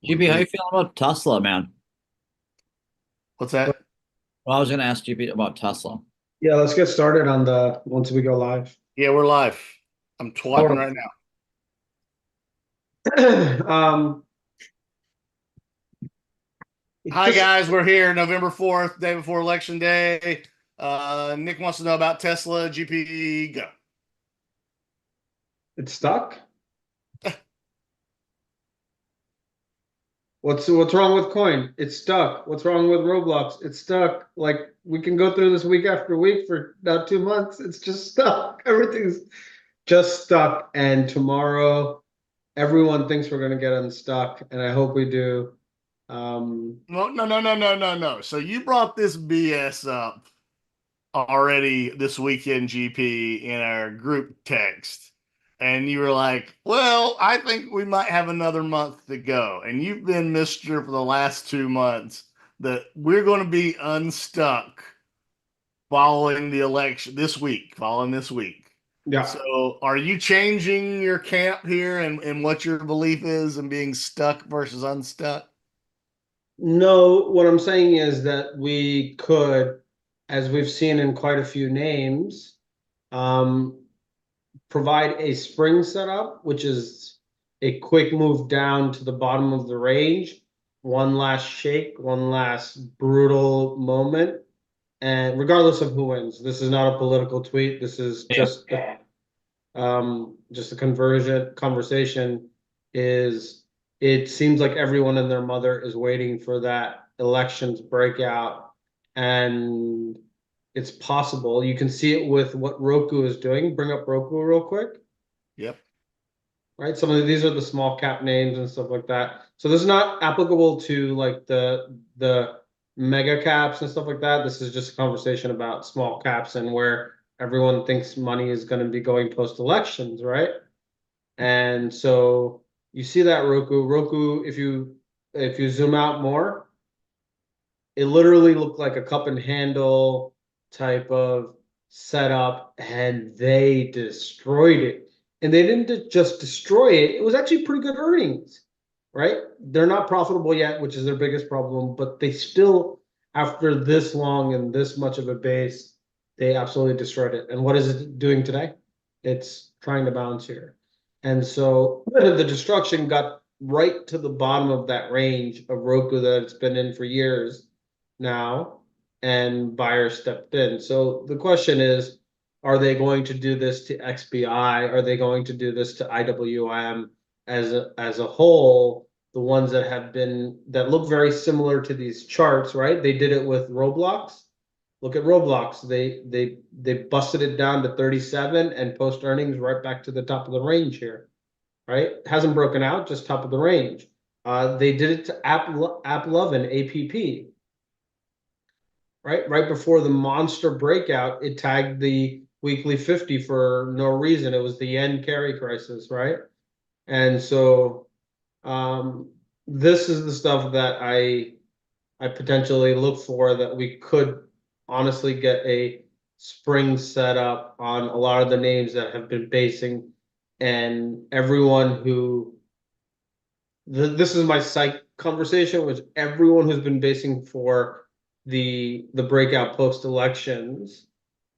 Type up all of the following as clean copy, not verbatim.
GB, how you feeling about Tesla, man? What's that? Well, I was going to ask GB about Tesla. Yeah, let's get started on the once we go live. Yeah, we're live. I'm All swiping right now. right. Hi Just guys, we're here November 4th, day before election day. Nick wants to know about Tesla GP go. it's stuck. What's wrong with Coin? It's stuck. What's wrong with Roblox? It's stuck. Like we can go through this week after week for now 2 months. It's just stuck. Everything's just stuck. And tomorrow, everyone thinks we're gonna get unstuck, and I hope we do. No, no, no, no, no, no, no. So you brought this BS up already this weekend, GP, in our group text. And you were like, well, I think we might have another month to go. And you've been Mr. for the last 2 months that we're going to be unstuck following the election this week, following this week. yeah. So are you changing your camp here and what your belief is in being stuck versus unstuck? No, what I'm saying is that we could, as we've seen in quite a few names, um, provide a spring setup, which is a quick move down to the bottom of the range, one last shake, one last brutal moment. And regardless of who wins, this is not a political tweet. This is Yeah. just a conversion conversation is it seems like everyone and their mother is waiting for that elections breakout, and it's possible. You can see it with what Roku is doing. Bring up Roku real quick, Yep. right? Some of these are the small cap names and stuff like that. So this is not applicable to like the mega caps and stuff like that. This is just a conversation about small caps and where everyone thinks money is going to be going post elections, right? And so you see that Roku, if you zoom out more, it literally looked like a cup and handle type of setup, and they destroyed it. And they didn't just destroy it, it was actually pretty good earnings, right? They're not profitable yet, which is their biggest problem, but they still, after this long and this much of a base, they absolutely destroyed it. And what is it doing today? It's trying to bounce here. And so the destruction got right to the bottom of that range of Roku that it's been in for years now, and buyers stepped in. So the question is, are they going to do this to XBI? Are they going to do this to IWM as a whole? The ones that have been that look very similar to these charts, right? They did it with Roblox. Look at Roblox. They busted it down to 37 and post earnings right back to the top of the range here, right? Hasn't broken out, just top of the range. They did it to App Lovin, APP, right? Right before the monster breakout, it tagged the weekly 50 for no reason. It was the yen carry crisis, right? And so um, this is the stuff that I potentially look for, that we could honestly get a spring set up on a lot of the names that have been basing, and everyone who this is my psych conversation, which everyone who's been basing for the breakout post elections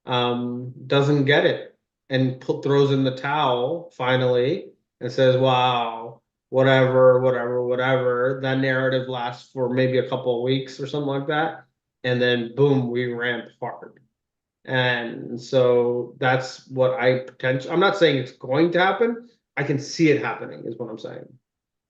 doesn't get it, and throws in the towel finally and says, "Wow, whatever, whatever, whatever." That narrative lasts for maybe a couple of weeks or something like that, and then boom, we ramp hard. And so that's what I'm not saying it's going to happen. I can see it happening, is what I'm saying.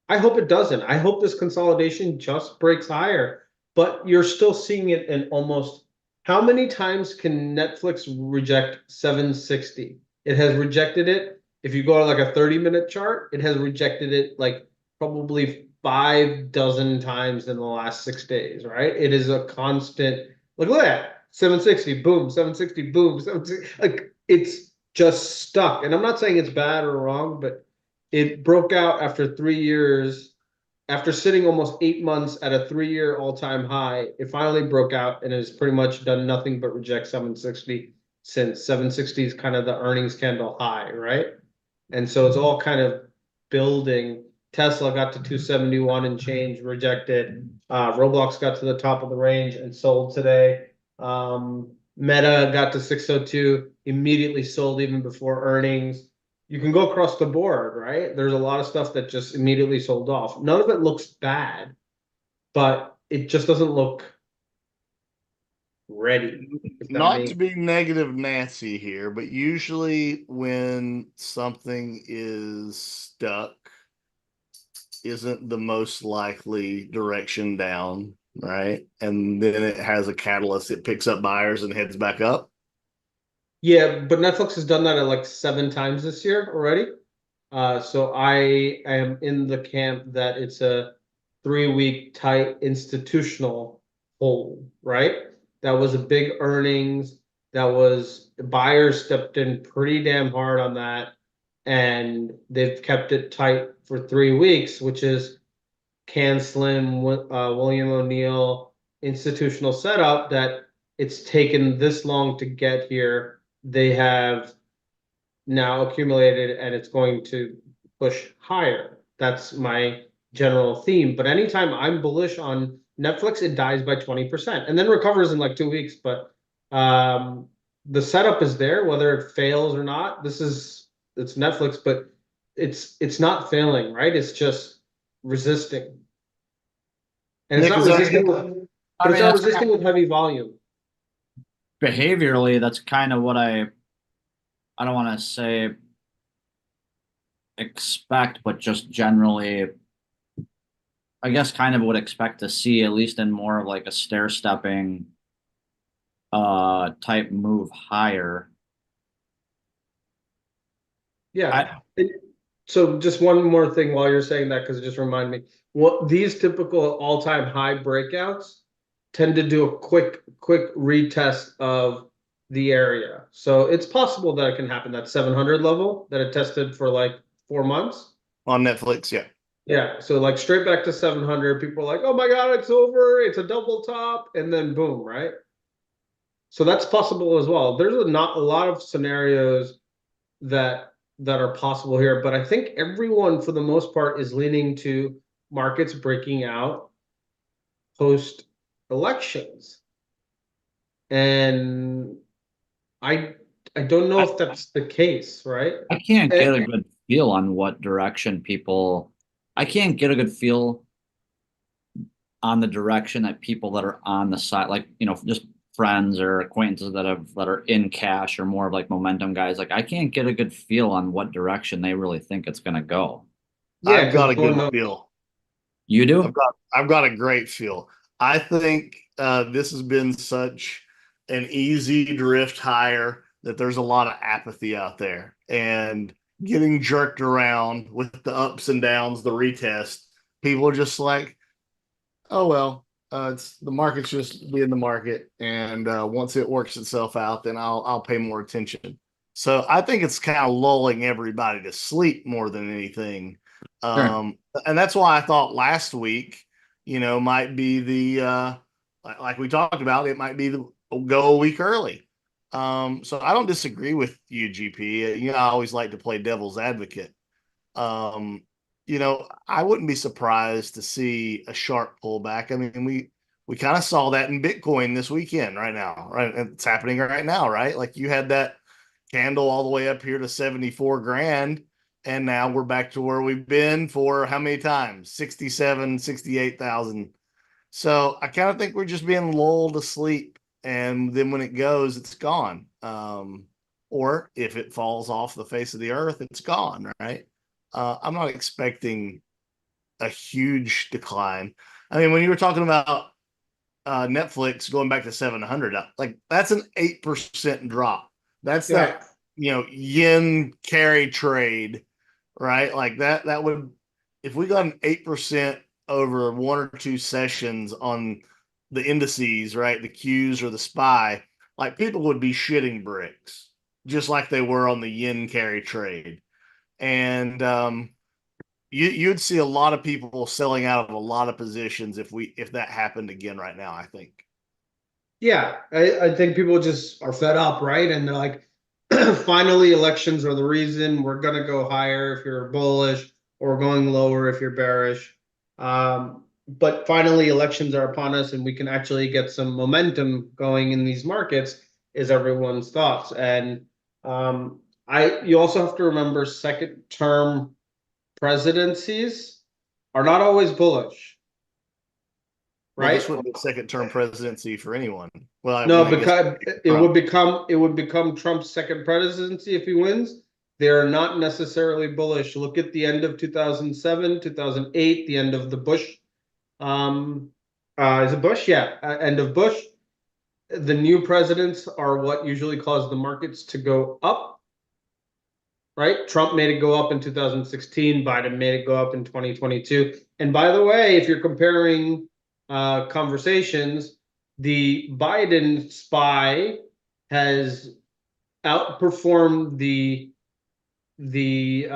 I hope it doesn't. I hope this consolidation just breaks higher, but you're still seeing it in almost how many times can Netflix reject 760? It has rejected it. If you go to like a 30-minute chart, it has rejected it like probably 5 dozen times in the last 6 days, right? It is a constant, look at that. 760, boom, 760, boom, 760. Like it's just stuck. And I'm not saying it's bad or wrong, but it broke out after 3 years, after sitting almost 8 months at a 3 year all time high. It finally broke out and has pretty much done nothing but reject 760 since. 760 is kind of the earnings candle high, right? And so it's all kind of building. Tesla got to 271 and change, rejected. Roblox got to the top of the range and sold today. Meta got to 602, immediately sold even before earnings. You can go across the board, right? There's a lot of stuff that just immediately sold off. None of it looks bad, but it just doesn't look ready. If that Not to makes be negative Nancy here, but usually when something is stuck, isn't the most likely direction down, right? And then it has a catalyst, it picks up buyers and heads back up. Yeah, but Netflix has done that like 7 times this year already. So I am in the camp that it's a 3 week tight institutional hold, right? That was a big earnings. That was buyers stepped in pretty damn hard on that, and they've kept it tight for 3 weeks, which is Can Slim, William O'Neill institutional setup that it's taken this long to get here. They have now accumulated and it's going to push higher. That's my general theme. But anytime I'm bullish on Netflix, it dies by 20% and then recovers in like 2 weeks. But the setup is there, whether it fails or not. It's Netflix, but it's not failing, right? It's just resisting. And it's Nick, not is that resisting I but it's mean, not that's resisting with heavy volume. behaviorally, that's kind of what I don't want to say expect, but just generally, I guess kind of would expect to see, at least in more of like a stair stepping type move higher. Yeah. I So just one more thing while you're saying that, because it just reminded me, what these typical all-time high breakouts tend to do a quick retest of the area. So it's possible that it can happen, that 700 level that it tested for like 4 months. on Netflix? Yeah. Yeah, so like straight back to 700, people are like, oh my God, it's over, it's a double top, and then boom, right? So that's possible as well. There's not a lot of scenarios that are possible here, but I think everyone for the most part is leaning to markets breaking out post elections. And I I don't know I, if that's the case, right? I can't get And a good feel on what direction people. I can't get a good feel on the direction that people that are on the side, like, just friends or acquaintances that are in cash or more of like momentum guys, like I can't get a good feel on what direction they really think it's going to go. yeah, I've got because a no one good knows. feel. You do? I've got a great feel. I think this has been such an easy drift higher that there's a lot of apathy out there and getting jerked around with the ups and downs, the retest. People are just like, oh well, it's the market's just being the market, and once it works itself out, then I'll pay more attention. So I think it's kind of lulling everybody to sleep more than anything, Sure. and that's why I thought last week, might be the like we talked about, it might be the go a week early. So I don't disagree with you, GP. I always like to play devil's advocate. Um, I wouldn't be surprised to see a sharp pullback. I mean, we kind of saw that in Bitcoin this weekend right now, right? And it's happening right now, right? Like you had that candle all the way up here to 74 grand, and now we're back to where we've been for how many times? 67, 68,000. So I kind of think we're just being lulled to sleep, and then when it goes, it's gone. Or if it falls off the face of the earth, it's gone, right? I'm not expecting a huge decline. I mean, when you were talking about Netflix going back to 700, like that's an 8% drop. That's Yeah. that, yen carry trade, right? Like that would, if we got an 8% over one or two sessions on the indices, right? The Qs or the SPY, like people would be shitting bricks, just like they were on the yen carry trade. And you'd see a lot of people selling out of a lot of positions if that happened again right now, I think. Yeah, I think people just are fed up, right? And they're like, finally, elections are the reason we're gonna go higher if you're bullish. or going lower if you're bearish. But finally, elections are upon us, and we can actually get some momentum going in these markets, is everyone's thoughts. And you also have to remember second term presidencies are not always bullish, Well, right? this wouldn't be a second term presidency for anyone. Well, I No, mean, I guess because it would become Trump's second presidency if he wins. They are not necessarily bullish. Look at the end of 2007, 2008, the end of the Bush. Is it Bush? Yeah, end of Bush. The new presidents are what usually cause the markets to go up, right? Trump made it go up in 2016. Biden made it go up in 2022. And by the way, if you're comparing conversations, the Biden spy has outperformed the the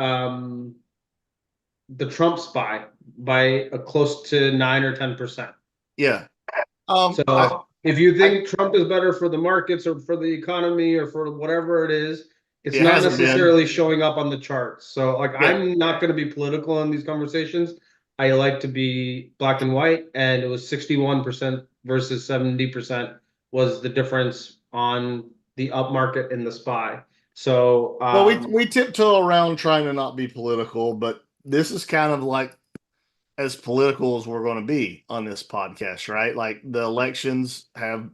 Trump spy by a close to 9 or 10%. yeah. So if you think Trump is better for the markets or for the economy or for whatever it is, it's It not hasn't been. necessarily showing up on the charts. So like Yeah. I'm not going to be political in these conversations. I like to be black and white, and it was 61% versus 70% was the difference on the up market in the SPY. So Well, we tiptoe around trying to not be political, but this is kind of like as political as we're going to be on this podcast, right? Like the elections have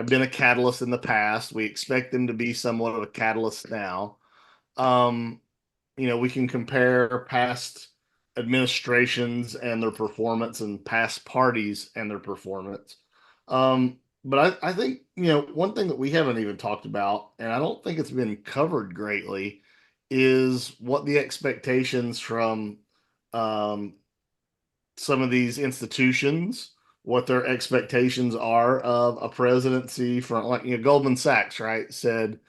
been a catalyst in the past. We expect them to be somewhat of a catalyst now. Um, we can compare past administrations and their performance and past parties and their performance. But I think, one thing that we haven't even talked about, and I don't think it's been covered greatly, is what the expectations from um, some of these institutions, what their expectations are of a presidency from, like, Goldman Sachs, right, said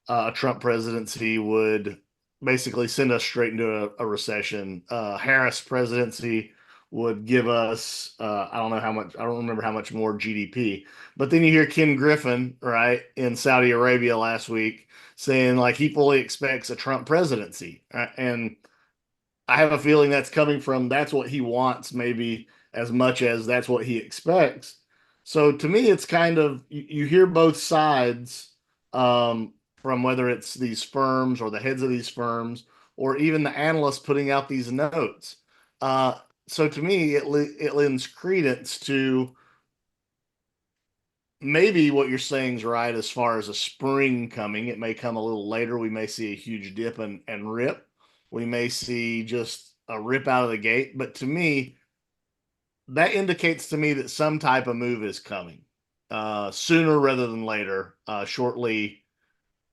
a Trump presidency would basically send us straight into a recession. Harris presidency would give us, I don't know how much, I don't remember how much more GDP. But then you hear Ken Griffin, right, in Saudi Arabia last week saying like he fully expects a Trump presidency. And I have a feeling that's coming from that's what he wants, maybe as much as that's what he expects. So to me, it's kind of you hear both sides from whether it's these firms or the heads of these firms or even the analysts putting out these notes. Uh, so to me, it lends credence to maybe what you're saying is right as far as a spring coming. It may come a little later. We may see a huge dip and rip. We may see just a rip out of the gate. But to me, that indicates to me that some type of move is coming sooner rather than later, shortly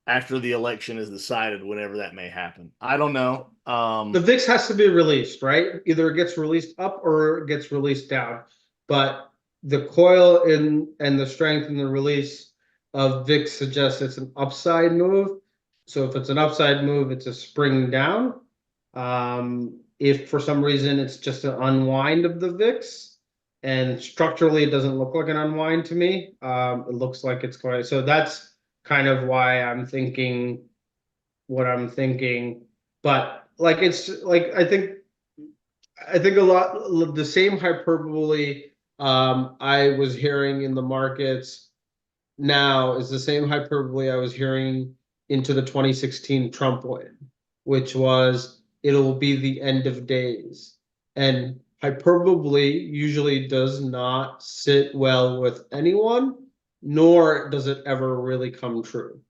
after the election is decided, whenever that may happen. I don't know. the VIX has to be released, right? Either it gets released up or it gets released down. But the coil in and the strength in the release of VIX suggests it's an upside move. So if it's an upside move, it's a spring down. If for some reason it's just an unwind of the VIX, and structurally it doesn't look like an unwind to me, it looks like it's going. So that's kind of why I'm thinking what I'm thinking. But like it's like I think a lot the same hyperbole I was hearing in the markets now is the same hyperbole I was hearing into the 2016 Trump win, which was it'll be the end of days. And hyperbole usually does not sit well with anyone, nor does it ever really come true.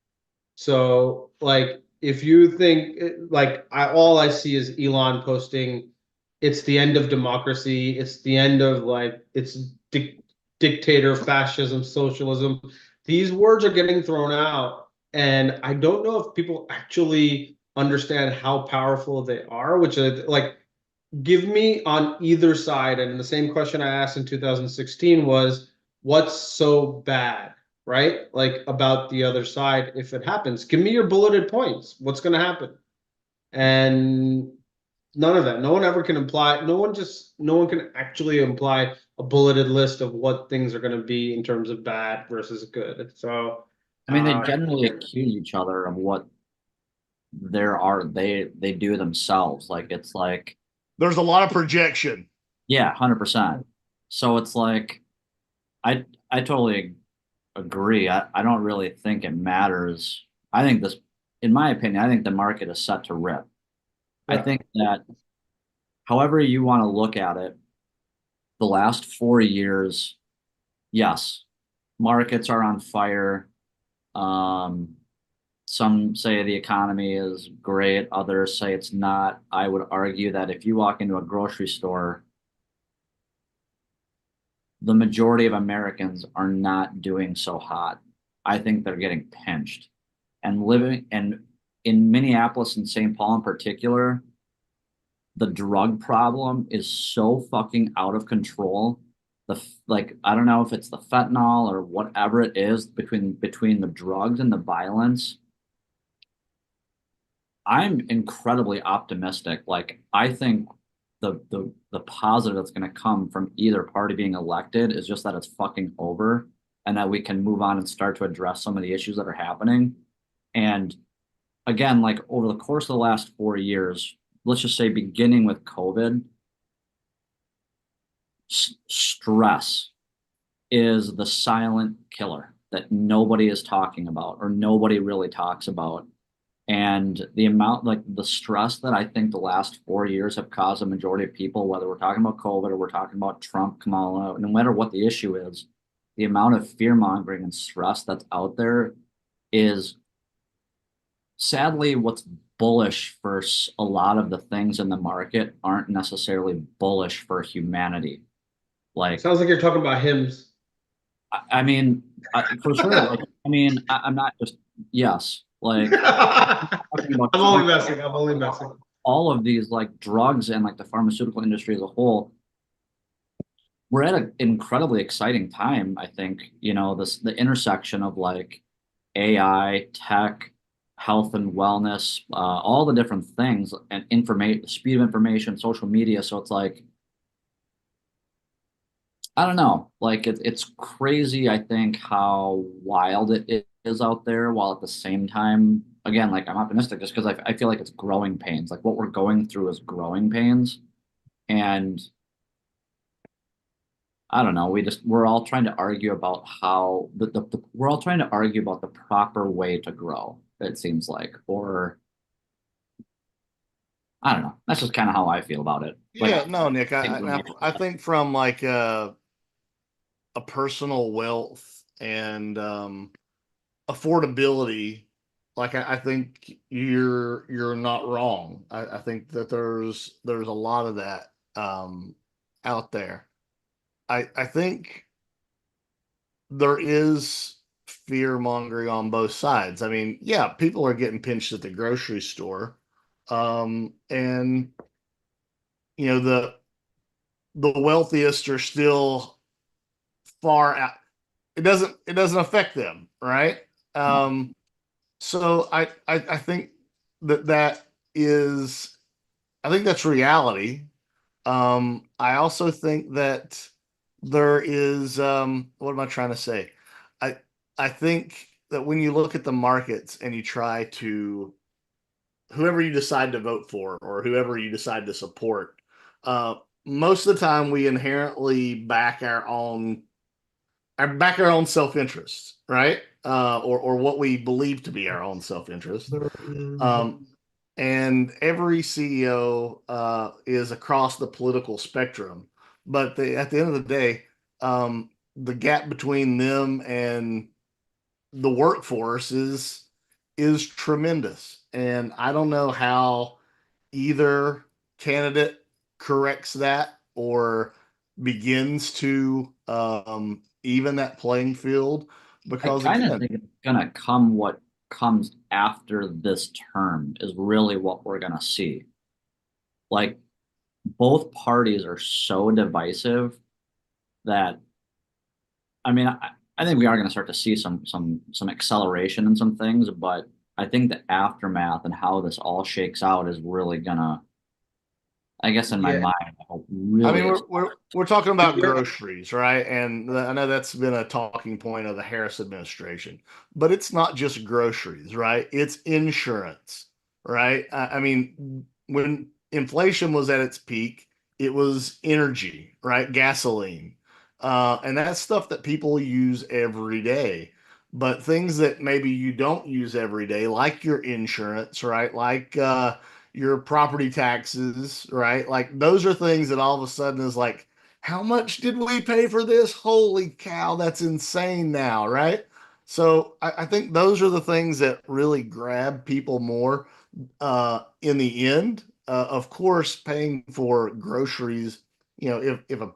So, like, if you think, like, all I see is Elon posting, it's the end of democracy, it's the end of like, it's dictator, fascism, socialism. These words are getting thrown out, and I don't know if people actually understand how powerful they are, which is like, give me on either side. And the same question I asked in 2016 was, what's so bad, right? Like about the other side, if it happens, give me your bulleted points. What's going to happen? And none of that. No one ever can imply, no one can actually imply a bulleted list of what things are going to be in terms of bad versus good. So, I mean, they generally accuse each other of what they do themselves. Like it's like there's a lot of projection. Yeah, 100%. So it's like I totally agree. I don't really think it matters. I think this, in my opinion, I think the market is set to rip. I Yeah. think that however you want to look at it, the last 4 years, yes, markets are on fire. Um, some say the economy is great, others say it's not. I would argue that if you walk into a grocery store, the majority of Americans are not doing so hot. I think they're getting pinched. And living and in Minneapolis and St. Paul in particular, the drug problem is so fucking out of control. Like I don't know if it's the fentanyl or whatever it is between the drugs and the violence. I'm incredibly optimistic. Like I think the positive that's going to come from either party being elected is just that it's fucking over and that we can move on and start to address some of the issues that are happening. And again, like over the course of the last 4 years, let's just say beginning with COVID, stress is the silent killer that nobody is talking about or nobody really talks about. And the amount, like the stress that I think the last 4 years have caused a majority of people, whether we're talking about COVID or we're talking about Trump, Kamala, no matter what the issue is, the amount of fear mongering and stress that's out there is sadly what's bullish for a lot of the things in the market aren't necessarily bullish for humanity. Like, Sounds like you're talking about hymns. I mean, for sure. Like, I mean, I'm not just, yes, like I'm talking about only messing. I'm only messing. all of these like drugs and like the pharmaceutical industry as a whole. We're at an incredibly exciting time, I think, the intersection of like AI, tech, health and wellness, all the different things and information, speed of information, social media. So it's like, I don't know, like it's crazy, I think, how wild it is out there, while at the same time, again, like I'm optimistic just because I feel like it's growing pains. Like what we're going through is growing pains. And I don't know. We're all trying to argue about how we're all trying to argue about the proper way to grow, it seems like. Or I don't know. That's just kind of how I feel about it. Like Yeah, no, Nick, I think from like a personal wealth and affordability, like I think you're not wrong. I think that there's a lot of that out there. I think there is fear mongering on both sides. I mean, yeah, people are getting pinched at the grocery store. And the wealthiest are still far out. It doesn't affect them, right? So I think that is, I think that's reality. I also think that there is, what am I trying to say? I I think that when you look at the markets and you try to, whoever you decide to vote for or whoever you decide to support, uh, most of the time we inherently back our own self-interest, right? Or what we believe to be our own self-interest. Um, and every CEO is across the political spectrum, but at the end of the day, the gap between them and the workforce is tremendous, and I don't know how either candidate corrects that or begins to even that playing field, I because kind of again, think it's gonna come what comes after this term is really what we're gonna see. Like both parties are so divisive that I mean I think we are gonna start to see some acceleration in some things, but I think the aftermath and how this all shakes out is really gonna, I guess in my Yeah. mind, I hope I really mean, is. we're talking about Yeah. groceries, right? And I know that's been a talking point of the Harris administration, but it's not just groceries, right? It's insurance, right? I mean, when inflation was at its peak, it was energy, right? Gasoline. And that's stuff that people use every day. But things that maybe you don't use every day, like your insurance, right? Like your property taxes, right? Like those are things that all of a sudden is like, how much did we pay for this? Holy cow, that's insane now, right? So I think those are the things that really grab people more in the end. Of course, paying for groceries, if a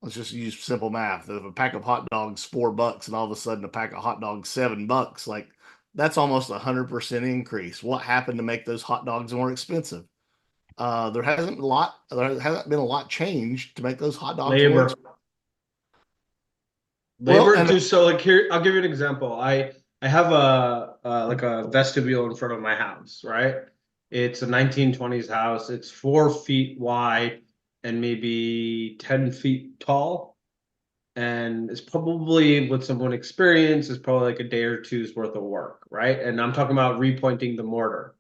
let's just use simple math. If a pack of hot dogs $4 and all of a sudden a pack of hot dogs $7, like that's almost 100% increase. What happened to make those hot dogs more expensive? There hasn't been a lot changed to make those hot dogs more Labor. expensive. Well, Labor and too. So like here, I'll give you an example. I have a like a vestibule in front of my house, right? It's a 1920s house. It's 4 feet wide and maybe 10 feet tall. And it's probably with someone experienced, is probably like a day or two's worth of work, right? And I'm talking about repointing the mortar.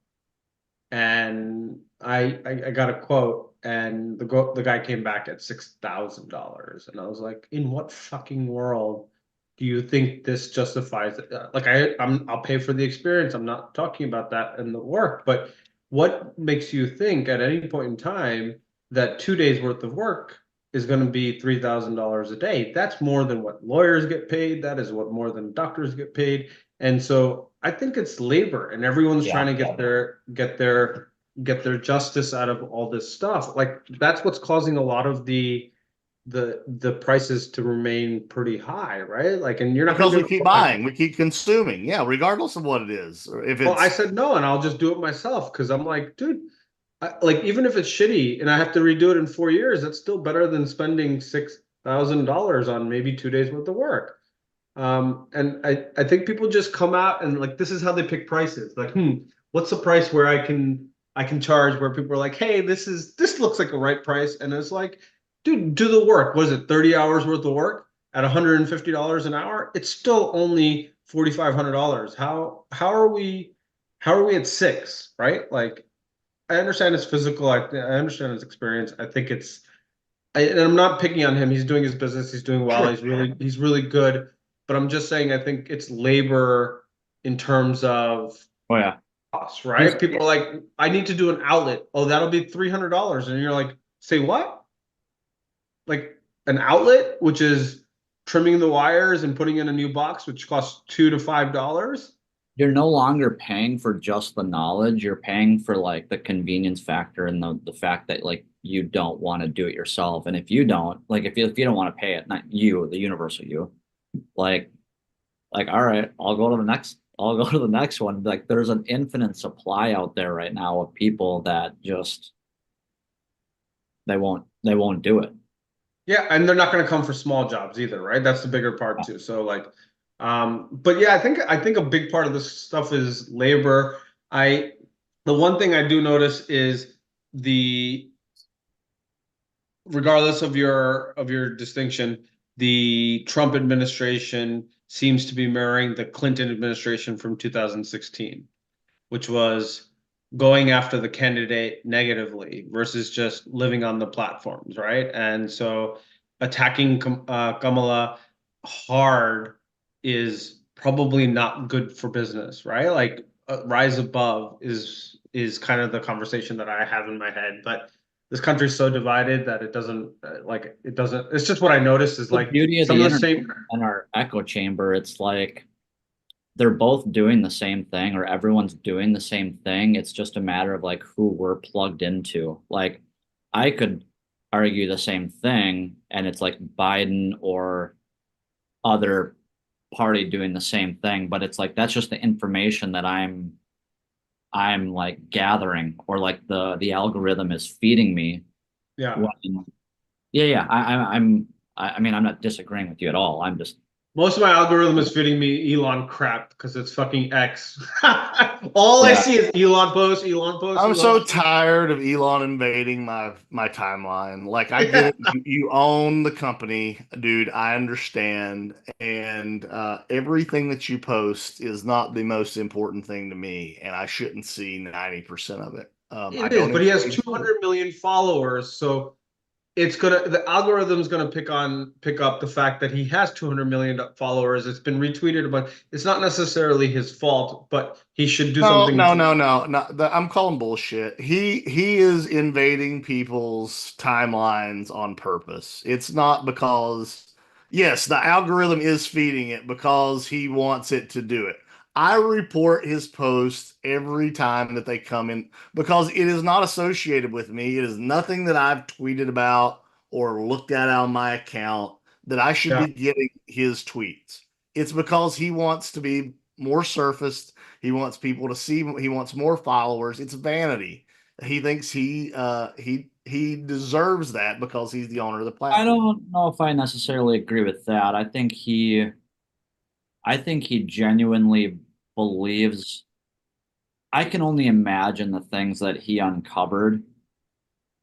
And I got a quote, and the guy came back at $6,000, and I was like, in what fucking world do you think this justifies it? Like I'll pay for the experience. I'm not talking about that and the work, but what makes you think at any point in time that 2 days worth of work is going to be $3,000 a day? That's more than what lawyers get paid. That is what more than doctors get paid. And so I think it's labor, and everyone's Yeah. trying to get their justice out of all this stuff. Like that's what's causing a lot of the prices to remain pretty high, right? Like, and you're not going because to we be able keep to go back. buying, we keep consuming, yeah, regardless of what it is, or if Well, I it's said no, and I'll just do it myself because I'm like, dude, like even if it's shitty and I have to redo it in 4 years, that's still better than spending $6,000 on maybe 2 days worth of work. And I think people just come out and like this is how they pick prices. Like, what's the price where I can charge where people are like, hey, this looks like a right price. And it's like, dude, do the work. What is it, 30 hours worth of work at $150 an hour? It's still only $4,500. How are we at six, right? Like I understand it's physical. I understand his experience. I think and I'm not picking on him. He's doing his business. He's doing well. sure. He's really good. But I'm just saying, I think it's labor in terms of Oh yeah. costs, He's right? People are like, I need to do an outlet. Oh, that'll be $300, and you're like, say what? Like an outlet, which is trimming the wires and putting in a new box, which costs $2 to $5. you're no longer paying for just the knowledge, you're paying for like the convenience factor and the fact that like you don't want to do it yourself. And if you don't, like if you don't want to pay it, not you, the universal you, like all right, I'll go to the next one. Like there's an infinite supply out there right now of people that just they won't do it. Yeah, and they're not going to come for small jobs either, right? That's the bigger part too. So like, but yeah, I think a big part of this stuff is labor. The one thing I do notice is the regardless of your distinction, the Trump administration seems to be mirroring the Clinton administration from 2016, which was going after the candidate negatively versus just living on the platforms, right? And so attacking Kamala hard is probably not good for business, right? Like rise above is kind of the conversation that I have in my head, but this country's so divided that it doesn't. It's just what I noticed is The like beauty of some the of the internet same. and our echo chamber, it's like they're both doing the same thing or everyone's doing the same thing. It's just a matter of like who we're plugged into. Like I could argue the same thing and it's like Biden or other party doing the same thing, but it's like that's just the information that I'm like gathering or like the algorithm is feeding me Yeah. when yeah, I mean I'm not disagreeing with you at all. I'm just Most of my algorithm is feeding me Elon crap because it's fucking X. All I yeah. see is Elon post, Elon post, I'm Elon so post. tired of Elon invading my timeline. Like I get it, you own the company, dude. I understand, and everything that you post is not the most important thing to me, and I shouldn't see 90% of it. I It is, don't but he has engage. 200 million followers, so the algorithm's gonna pick up the fact that he has 200 million followers. It's been retweeted, but it's not necessarily his fault, but he should do No, something no, to. no, no, no. I'm calling bullshit. He is invading people's timelines on purpose. It's not because, yes, the algorithm is feeding it because he wants it to do it. I report his posts every time that they come in because it is not associated with me. It is nothing that I've tweeted about or looked at on my account that I should Yeah. be getting his tweets. It's because he wants to be more surfaced. He wants people to see. He wants more followers. It's vanity. He thinks he deserves that because he's the owner of the I platform. don't know if I necessarily agree with that. I think he genuinely believes. I can only imagine the things that he uncovered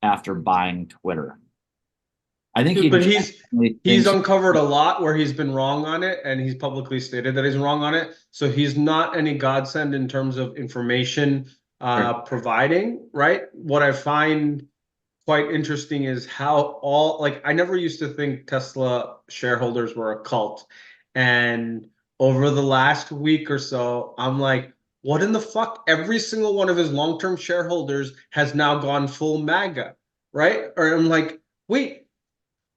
after buying Twitter. I think he But genuinely he's thinks. uncovered a lot where he's been wrong on it, and he's publicly stated that he's wrong on it. So he's not any godsend in terms of information providing, right? What I find quite interesting is how all like I never used to think Tesla shareholders were a cult. And over the last week or so, I'm like, what in the fuck? Every single one of his long-term shareholders has now gone full MAGA, right? Or I'm like, wait,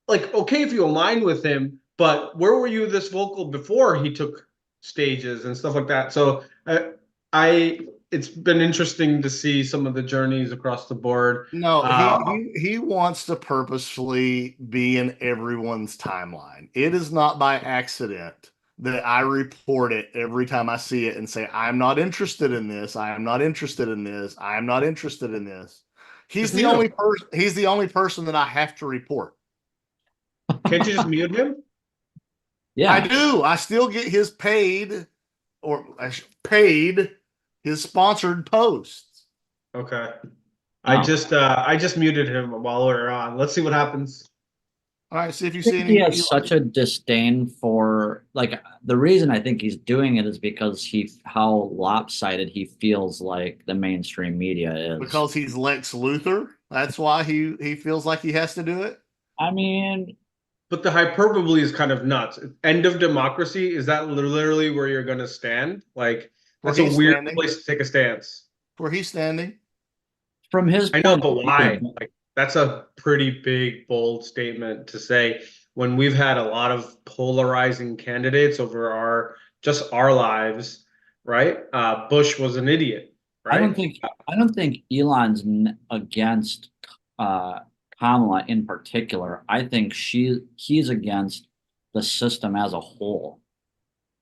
like okay if you align with him, but where were you this vocal before he took stages and stuff like that? So I it's been interesting to see some of the journeys across the board. No, he wants to purposefully be in everyone's timeline. It is not by accident that I report it every time I see it and say, I'm not interested in this. I am not interested in this. I am not interested in this. Just mute him. He's the only person that I have to report. Can't you just mute him? I Yeah, do. I still get his paid his sponsored posts. Okay. no. I just muted him while we are on. Let's see what happens. All right, see if you I see think he any. has such a disdain for, like, the reason I think he's doing it is because how lopsided he feels like the mainstream media is. Because he's Lex Luthor. That's why he feels like he has to do it. I mean, But the hyperbole is kind of nuts. End of democracy, is that literally where you're going to stand? Like, Where that's a he's weird standing. place to take a stance. Where he's standing. from his I know, point but of why? view, Like, that's a pretty big, bold statement to say when we've had a lot of polarizing candidates over our lives, right? Bush was an idiot, I don't right? think I don't think Elon's against uh, Kamala in particular. I think he's against the system as a whole.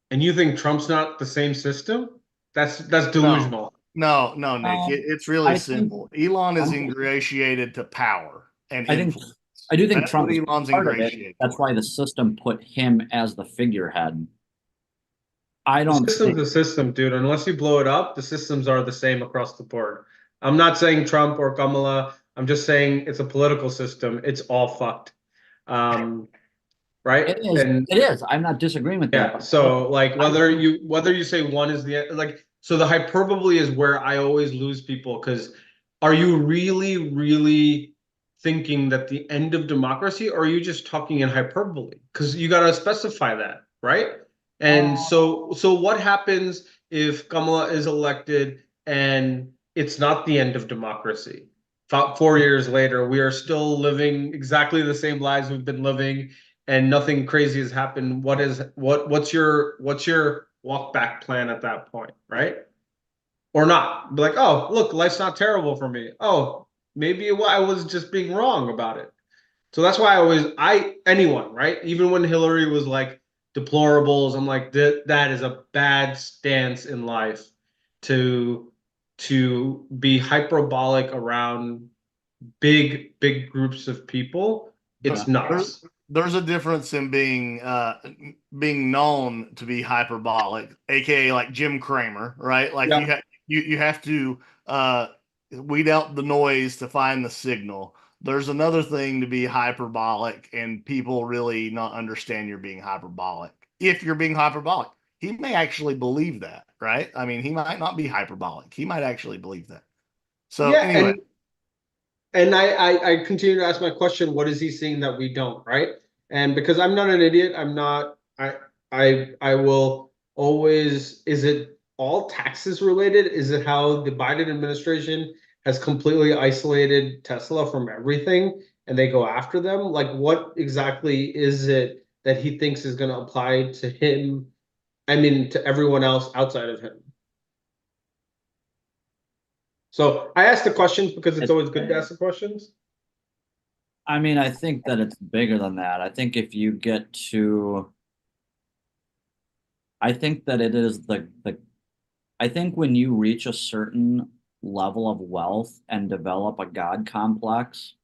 And you think Trump's not the same system? That's No, delusional. no, Nick. Um, It's really I think simple. Elon is Trump, ingratiated to power and I think influence. I do think That's what Trump is Elon's part of it. ingratiated That's for. why the system put him as the figurehead. I The don't system's think a system, dude. Unless you blow it up, the systems are the same across the board. I'm not saying Trump or Kamala. I'm just saying it's a political system. It's all fucked. Um, right? it is. And It is. I'm not disagreeing with that, yeah, but so like I whether you say one is the like so the hyperbole is where I always lose people because are you really thinking that the end of democracy or are you just talking in hyperbole? Because you got to specify that, right? And uh, so what happens if Kamala is elected and it's not the end of democracy? 4 years later, we are still living exactly the same lives we've been living and nothing crazy has happened. What's your walk back plan at that point, right? Or not? Be like, oh, look, life's not terrible for me. Oh, maybe I was just being wrong about it. So that's why anyone, right? Even when Hillary was like deplorables, I'm like that is a bad stance in life to be hyperbolic around big groups of people. It's There's nuts. there's a difference in being known to be hyperbolic, aka like Jim Cramer, right? Like Yeah. you have to uh weed out the noise to find the signal. There's another thing to be hyperbolic and people really not understand you're being hyperbolic. If you're being hyperbolic, he may actually believe that, right? I mean, he might not be hyperbolic. He might actually believe that. So Yeah, anyway, and I continue to ask my question, what is he seeing that we don't, right? And because I'm not an idiot, I'm not I will always, is it all taxes related? Is it how the Biden administration has completely isolated Tesla from everything and they go after them? Like what exactly is it that he thinks is going to apply to him? I mean, to everyone else outside of him. So I ask the questions because it's It's, always good to ask the questions. I mean, I think that it's bigger than that. I think if you get to, I think that it is I think when you reach a certain level of wealth and develop a God complex,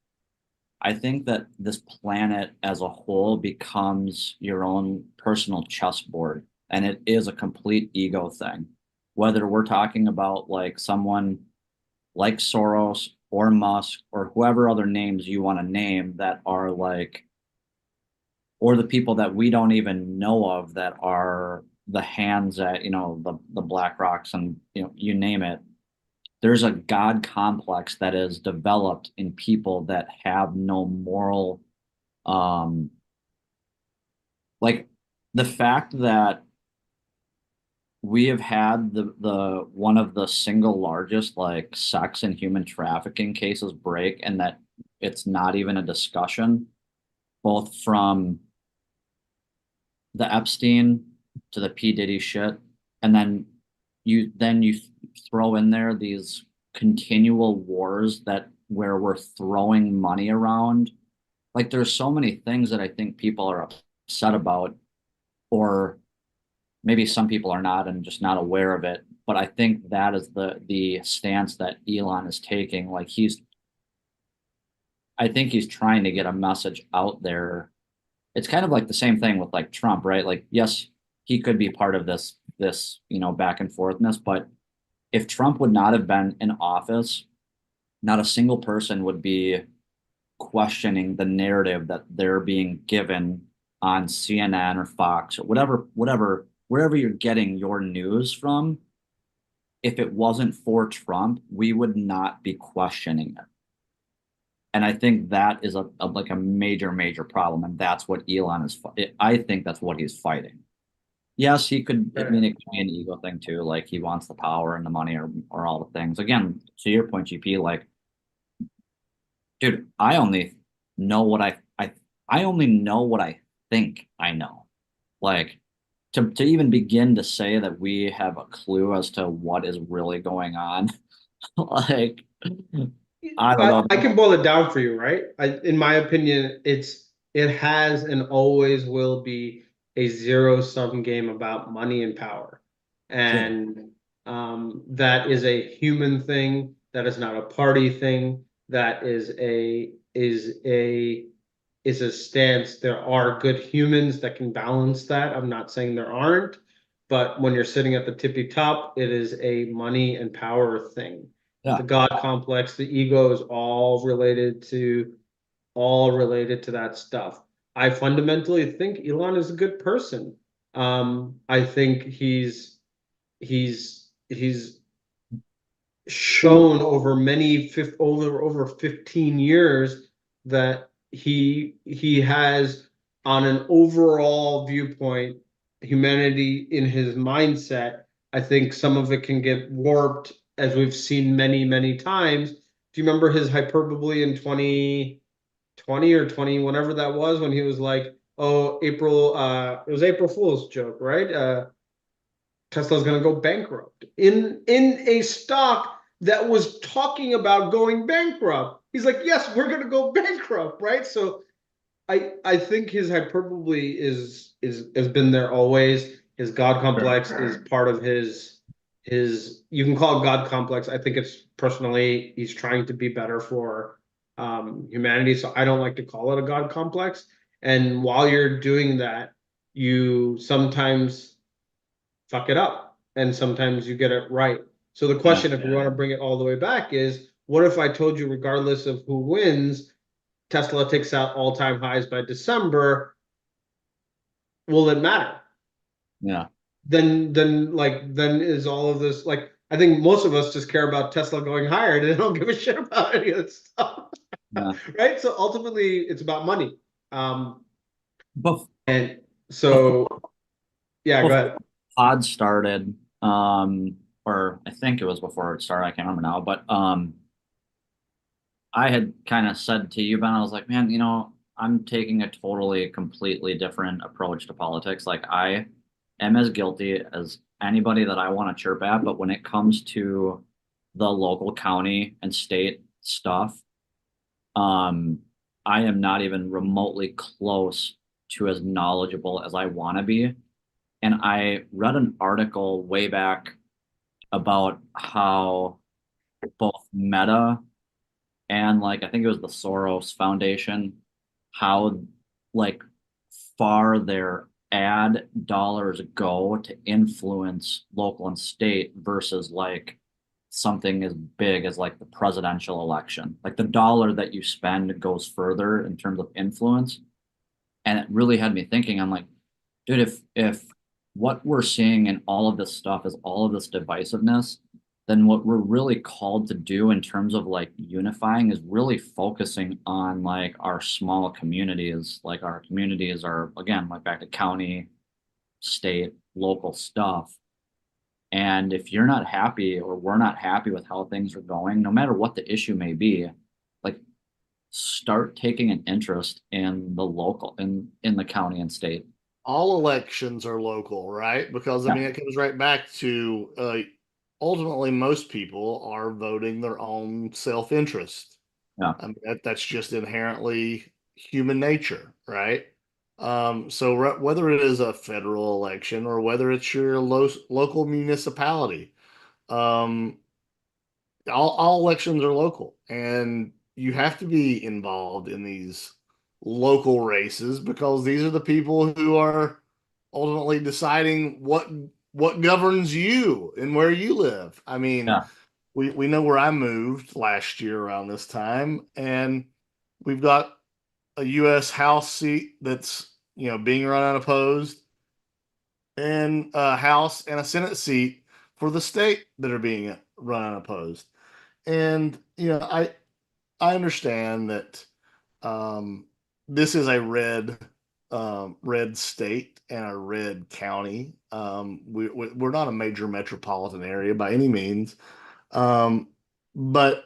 I think that this planet as a whole becomes your own personal chessboard, and it is a complete ego thing. Whether we're talking about like someone like Soros or Musk or whoever other names you want to name that are like, or the people that we don't even know of that are the hands at, the Black Rocks and, you name it. There's a God complex that is developed in people that have no moral, um, like the fact that we have had the one of the single largest like sex and human trafficking cases break, and that it's not even a discussion, both from the Epstein to the P. Diddy shit, and then you throw in there these continual wars that where we're throwing money around. Like there's so many things that I think people are upset about, or maybe some people are not and just not aware of it. But I think that is the stance that Elon is taking. Like I think he's trying to get a message out there. It's kind of like the same thing with like Trump, right? Like, yes, he could be part of this, back and forthness, but if Trump would not have been in office, not a single person would be questioning the narrative that they're being given on CNN or Fox or wherever you're getting your news from. If it wasn't for Trump, we would not be questioning it. And I think that is like a major, major problem. And that's what Elon is. I think that's what he's fighting. Yes, he could. I mean, it could be an ego thing too. Like he wants the power and the money or all the things. Again, to your point, GP, like, dude, I only know what I only know what I think I know. Like to even begin to say that we have a clue as to what is really going on, like I don't know. I can boil it down for you, right? In my opinion, it has and always will be a zero-sum game about money and power, Sure. and that is a human thing. That is not a party thing. That is a stance. There are good humans that can balance that. I'm not saying there aren't, but when you're sitting at the tippy top, it is a money and power thing. The Yeah. God complex, the ego is all related to that stuff. I fundamentally think Elon is a good person. I think he's shown over over 15 years that he has, on an overall viewpoint, humanity in his mindset. I think some of it can get warped, as we've seen many times. Do you remember his hyperbole in 2020 or 20, whenever that was, when he was like, oh, it was April Fool's joke, right? Tesla's going to go bankrupt in a stock that was talking about going bankrupt. He's like, yes, we're going to go bankrupt, right? So I think his hyperbole is has been there always. His God complex is part of his. You can call it God complex. I think it's, personally, he's trying to be better for humanity. So I don't like to call it a God complex. And while you're doing that, you sometimes fuck it up, and sometimes you get it right. So the Yeah. question, if we want to bring it all the way back, is what if I told you, regardless of who wins, Tesla takes out all-time highs by December? Will it matter? Yeah. Then is all of this like, I think most of us just care about Tesla going higher and they don't give a shit about any of this stuff. Yeah. Right? So ultimately it's about money. Bef- And Before, so yeah, go before ahead. pod started, or I think it was before it started, I can't remember now, but I had kind of said to you, Ben, I was like, man, I'm taking a totally, completely different approach to politics. Like, I am as guilty as anybody that I want to chirp at, but when it comes to the local county and state stuff, um, I am not even remotely close to as knowledgeable as I want to be. And I read an article way back about how both Meta and like I think it was the Soros Foundation, how like far their ad dollars go to influence local and state versus like something as big as like the presidential election. Like the dollar that you spend goes further in terms of influence. And it really had me thinking, I'm like, dude, if what we're seeing in all of this stuff is all of this divisiveness, then what we're really called to do in terms of like unifying is really focusing on like our small communities, like our communities are again like back to county, state, local stuff. And if you're not happy or we're not happy with how things are going, no matter what the issue may be, like start taking an interest in the local in the county and state. All elections are local, right? Because I Yeah, mean, it comes right back to ultimately most people are voting their own self-interest. yeah, I mean, that's just inherently human nature, right? So whether it is a federal election or whether it's your local municipality, um, all elections are local, and you have to be involved in these local races because these are the people who are ultimately deciding what governs you and where you live. I mean, yeah, we know where I moved last year around this time, and we've got a U.S. House seat that's being run unopposed, and a House and a Senate seat for the state that are being run unopposed. And I understand that um, this is a red state and a red county. We're not a major metropolitan area by any means, um, but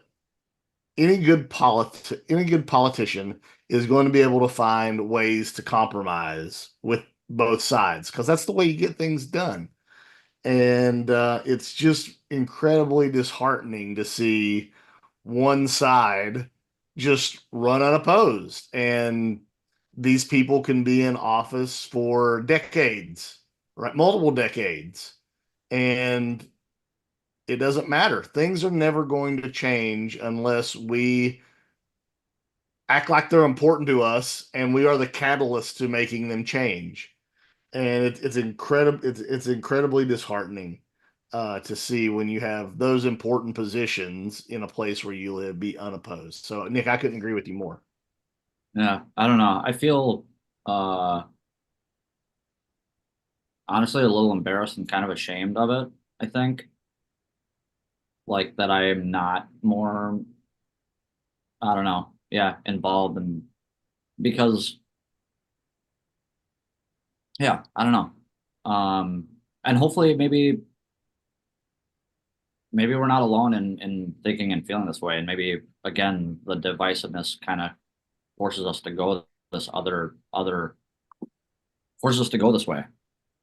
any good politician is going to be able to find ways to compromise with both sides because that's the way you get things done. And it's just incredibly disheartening to see one side just run unopposed. And these people can be in office for decades, right? Multiple decades. And it doesn't matter. Things are never going to change unless we act like they're important to us and we are the catalyst to making them change. And it's incredible. It's incredibly disheartening to see when you have those important positions in a place where you live be unopposed. So, Nick, I couldn't agree with you more. yeah. I don't know. I feel uh honestly a little embarrassed and kind of ashamed of it, I think. Like that I am not more, I don't know, yeah, involved in because yeah, I don't know. And hopefully maybe we're not alone in thinking and feeling this way. And maybe again the divisiveness kind of forces us to go this other forces us to go this way.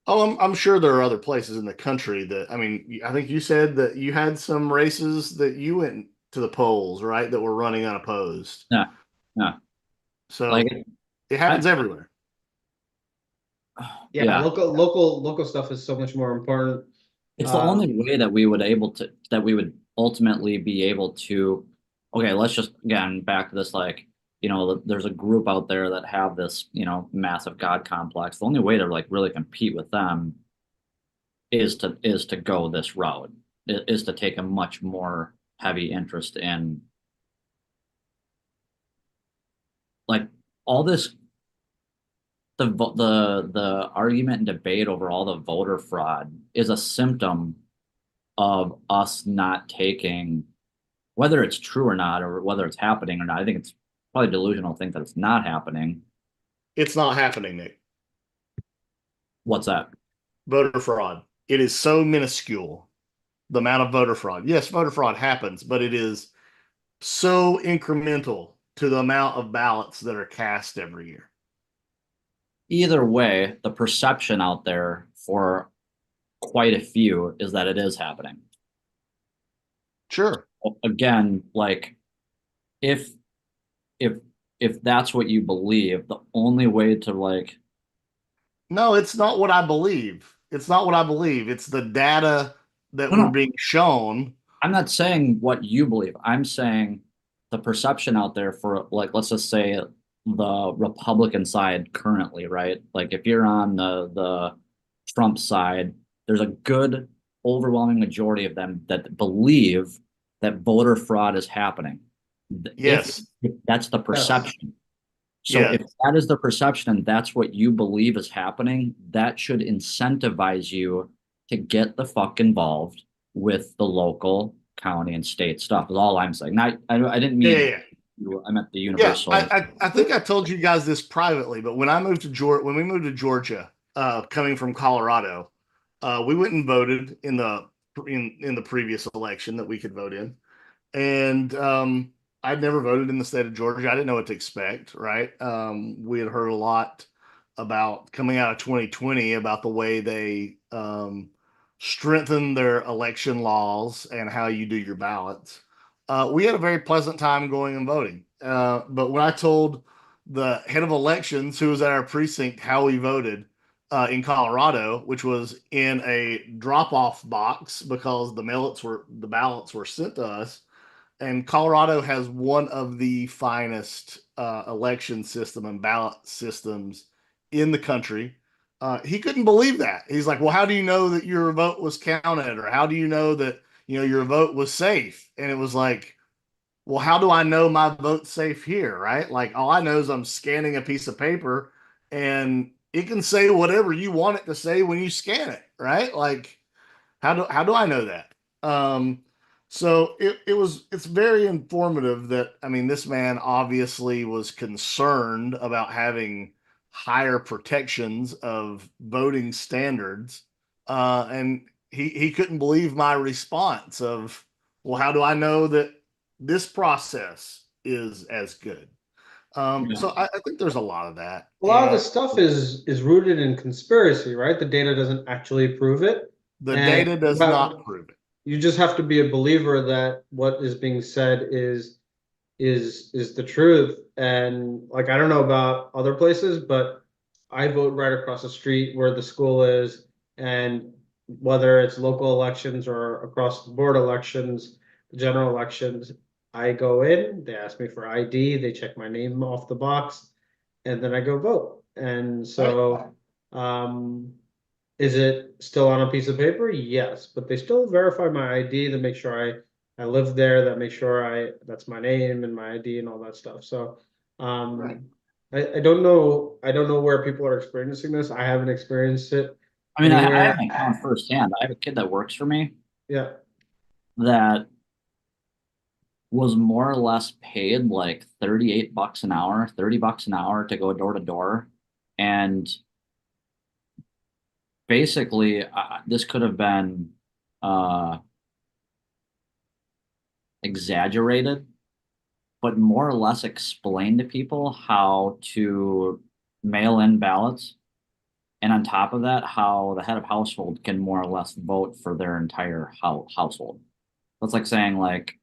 Oh, I'm sure there are other places in the country that, I mean, I think you said that you had some races that you went to the polls, right, that were running unopposed. Yeah, yeah. Like So it I happens everywhere. Yeah, yeah, local stuff is so much more important. it's the only Um, way that we would ultimately be able to, okay, let's just again back to this like, there's a group out there that have this, massive God complex. The only way to like really compete with them is to go this route, is to take a much more heavy interest in like all this the argument and debate over all the voter fraud is a symptom of us not taking, whether it's true or not, or whether it's happening or not. I think it's probably delusional to think that it's not happening. It's not happening, Nick. What's that? Voter fraud. It is so minuscule, the amount of voter fraud. Yes, voter fraud happens, but it is so incremental to the amount of ballots that are cast every year. Either way, the perception out there for quite a few is that it is happening. Sure. Again, like if if if that's what you believe, the only way to like No, it's not what I believe. It's not what I believe. It's the data that no, we're no, being shown. I'm not saying what you believe. I'm saying the perception out there for like let's just say the Republican side currently, right? Like if you're on the Trump side, there's a good overwhelming majority of them that believe that voter fraud is happening. Yes. If that's the Yes. perception. So Yes. if that is the perception and that's what you believe is happening, that should incentivize you to get the fuck involved with the local, county, and state stuff. Is all I'm saying. Not, I didn't Yeah, mean yeah, I meant the yeah. universal. I think I told you guys this privately, but when I moved to Georgia, when we moved to Georgia, coming from Colorado, we went and voted in the previous election that we could vote in. And I'd never voted in the state of Georgia. I didn't know what to expect, right? We had heard a lot about coming out of 2020 about the way they strengthened their election laws and how you do your ballots. We had a very pleasant time going and voting. But when I told the head of elections, who was at our precinct, how we voted in Colorado, which was in a drop-off box because the ballots were sent to us, and Colorado has one of the finest election system and ballot systems in the country. He couldn't believe that. He's like, "Well, how do you know that your vote was counted, or how do you know that your vote was safe?" And it was like, "Well, how do I know my vote's safe here, right? Like, all I know is I'm scanning a piece of paper, and it can say whatever you want it to say when you scan it, right? Like, how do I know that?" So it's very informative that, I mean, this man obviously was concerned about having higher protections of voting standards, and he couldn't believe my response of, well, how do I know that this process is as good? Yeah. So I think there's a lot of that, A lot of the and stuff is rooted in conspiracy, right? The data doesn't actually prove it. the And data does not prove it. you just have to be a believer that what is being said is the truth. And like I don't know about other places, but I vote right across the street where the school is, and whether it's local elections or across the board elections, general elections, I go in, they ask me for ID, they check my name off the box, and then I go vote. And Right. so, um, is it still on a piece of paper? Yes, but they still verify my ID to make sure I live there, that make sure that's my name and my ID and all that stuff. So, Right. I don't know where people are experiencing this. I haven't experienced it I mean, I anywhere. haven't found firsthand. I have a kid that works for me Yeah. that was more or less paid like 38 bucks an hour, 30 bucks an hour to go door to door. And basically, this could have been uh, exaggerated, but more or less explain to people how to mail in ballots. And on top of that, how the head of household can more or less vote for their entire household. That's like saying, like,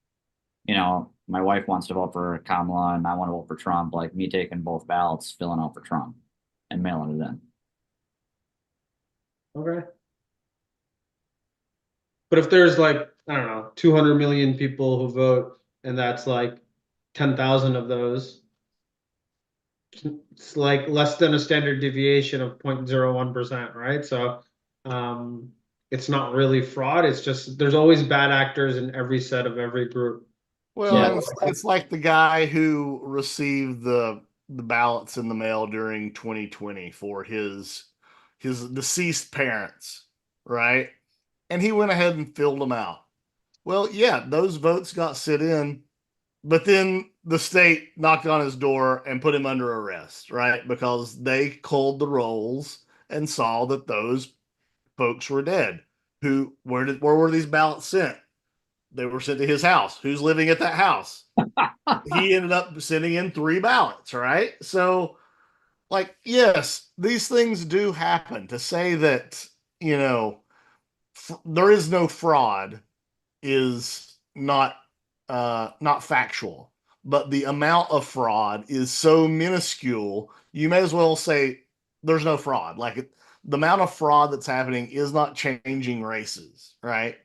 my wife wants to vote for Kamala and I want to vote for Trump, like me taking both ballots, filling out for Trump and mailing it in. Okay. But if there's like, I don't know, 200 million people who vote, and that's like 10,000 of those, it's like less than a standard deviation of 0.01%, right? So it's not really fraud. It's just there's always bad actors in every set of every group. Well, Yeah. and So it's like the guy who received the ballots in the mail during 2020 for his deceased parents, right? and he went ahead and filled them out. Well, yeah, those votes got sit in, but then the state knocked on his door and put him under arrest, right? Because they culled the rolls and saw that those folks were dead. Where were these ballots sent? They were sent to his house. Who's living at that house? He ended up sending in 3 ballots, right? So, like, yes, these things do happen. To say that, there is no fraud is not factual, but the amount of fraud is so minuscule, you may as well say there's no fraud. The amount of fraud that's happening is not changing races, right?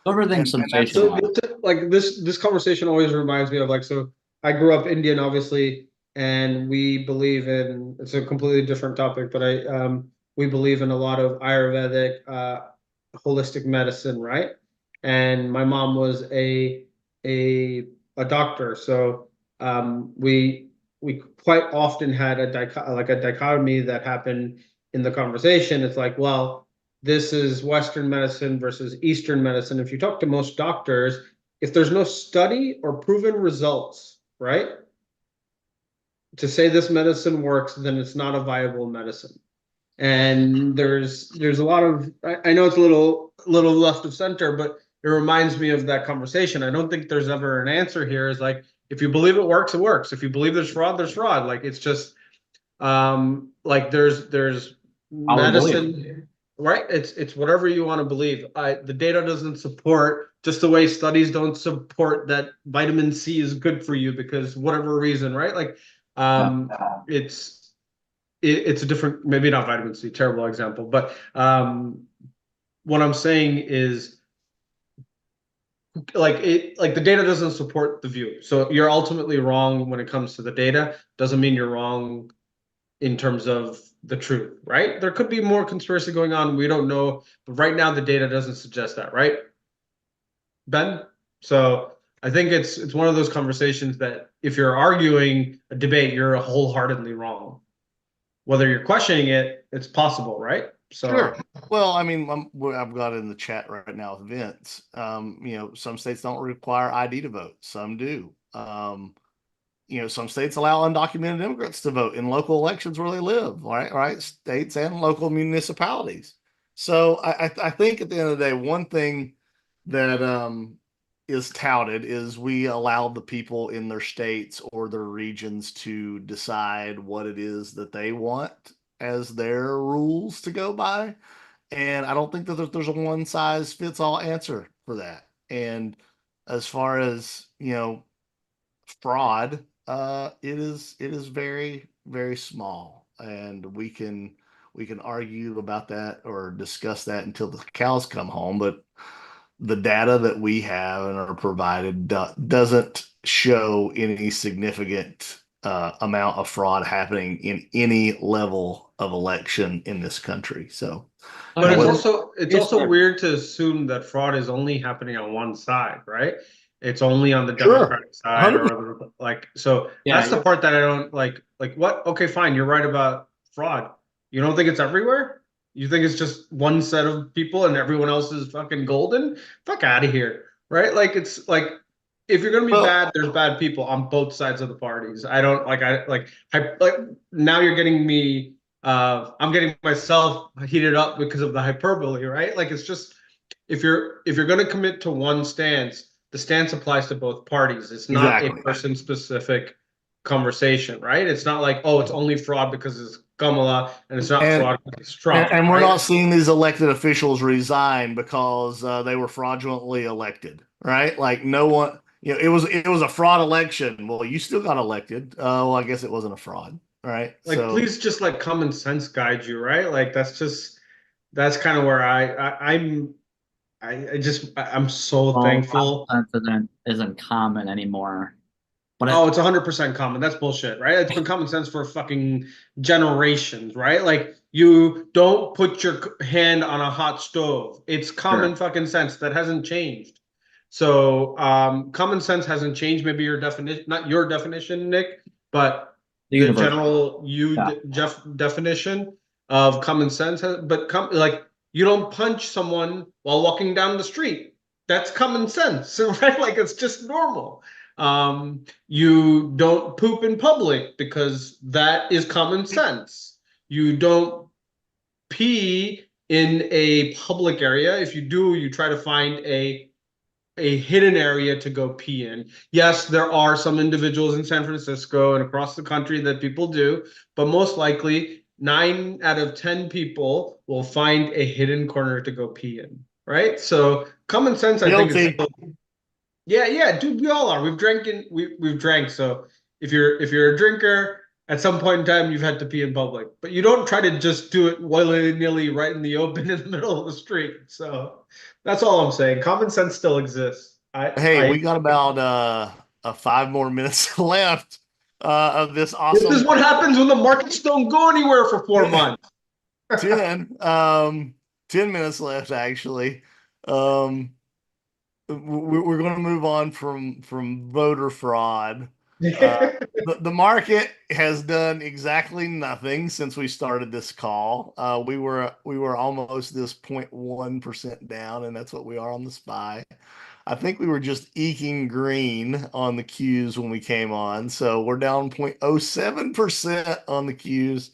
Everything's And that's So sensational. like this conversation always reminds me of like, so I grew up Indian, obviously, and we believe in, it's a completely different topic, but we believe in a lot of Ayurvedic holistic medicine, right? And my mom was a a doctor, so we quite often had a dichotomy that happened in the conversation. It's like, well, this is Western medicine versus Eastern medicine. If you talk to most doctors, if there's no study or proven results, right, to say this medicine works, then it's not a viable medicine. And there's a lot of, I know it's a little left of center, but it reminds me of that conversation. I don't think there's ever an answer here. Is like, if you believe it works, it works. If you believe there's fraud, there's fraud. Like, it's just like there's I would believe. medicine, right? It's whatever you want to believe. The data doesn't support, just the way studies don't support that vitamin C is good for you because whatever reason, right? Like Yeah. it's it's a different, maybe not vitamin C, terrible example, but what I'm saying is like the data doesn't support the view. So you're ultimately wrong when it comes to the data. Doesn't mean you're wrong in terms of the truth, right? There could be more conspiracy going on. We don't know, but right now the data doesn't suggest that, right, Ben? So I think it's one of those conversations that if you're arguing a debate, you're wholeheartedly wrong. Whether you're questioning it, it's possible, right? So sure. Well, I mean, I've got it in the chat right now with Vince. Some states don't require ID to vote. Some do. Some states allow undocumented immigrants to vote in local elections where they live, right? States and local municipalities. So I think at the end of the day, one thing that is touted is we allow the people in their states or their regions to decide what it is that they want as their rules to go by. And I don't think that there's a one size fits all answer for that. And as far as, fraud, it is very, very small. And we can argue about that or discuss that until the cows come home, but the data that we have and are provided doesn't show any significant amount of fraud happening in any level of election in this country. So, but you know, it's also weird to assume that fraud is only happening on one side, right? It's only on the sure, Democratic side, 100%. or like, so Yeah, that's the part that I don't like. Like, what? Okay, fine, you're right about fraud. You don't think it's everywhere? You think it's just one set of people and everyone else is fucking golden? Fuck out of here, right? Like, it's like if you're gonna be Well, bad, there's bad people on both sides of the parties. I don't like like now you're getting me I'm getting myself heated up because of the hyperbole, right? Like, it's just if you're going to commit to one stance, the stance applies to both parties. It's not a exactly. person specific conversation, right? It's not like, oh, it's only fraud because it's Kamala and it's not And fraud because it's Trump, and we're right? not seeing these elected officials resign because they were fraudulently elected, right? Like no one, it was a fraud election. Well, you still got elected. Well, I guess it wasn't a fraud, right? Like, So please just let common sense guide you, right? Like, that's kind of where I'm so well, thankful. common isn't common anymore. But Oh, it's 100% common. That's bullshit, right? It's been common sense for fucking generations, right? Like, you don't put your hand on a hot stove. It's common sure, fucking sense that hasn't changed. So, common sense hasn't changed. Maybe your definition, not your definition, Nick, but the the universe. general Yeah. Jeff definition of common sense has, but like You don't punch someone while walking down the street. That's common sense, right? Like it's just normal. You don't poop in public because that is common sense. You don't pee in a public area. If you do, you try to find a hidden area to go pee in. Yes, there are some individuals in San Francisco and across the country that people do, but most likely 9 out of 10 people will find a hidden corner to go pee in, right? So common sense, I think, is Guilty. yeah, yeah, dude, we all are. We've drank. So if you're a drinker, at some point in time, you've had to pee in public, but you don't try to just do it willy-nilly right in the open in the middle of the street. So that's all I'm saying. Common sense still exists. Hey, I we got about 5 more minutes left of this This awesome is what happens when the markets don't go anywhere for 4 months. 10 10 minutes left actually. We're going to move on from voter fraud. The market has done exactly nothing since we started this call. We were almost this 0.1% down, and that's what we are on the SPY. I think we were just eking green on the Qs when we came on, so we're down 0.07% on the Qs.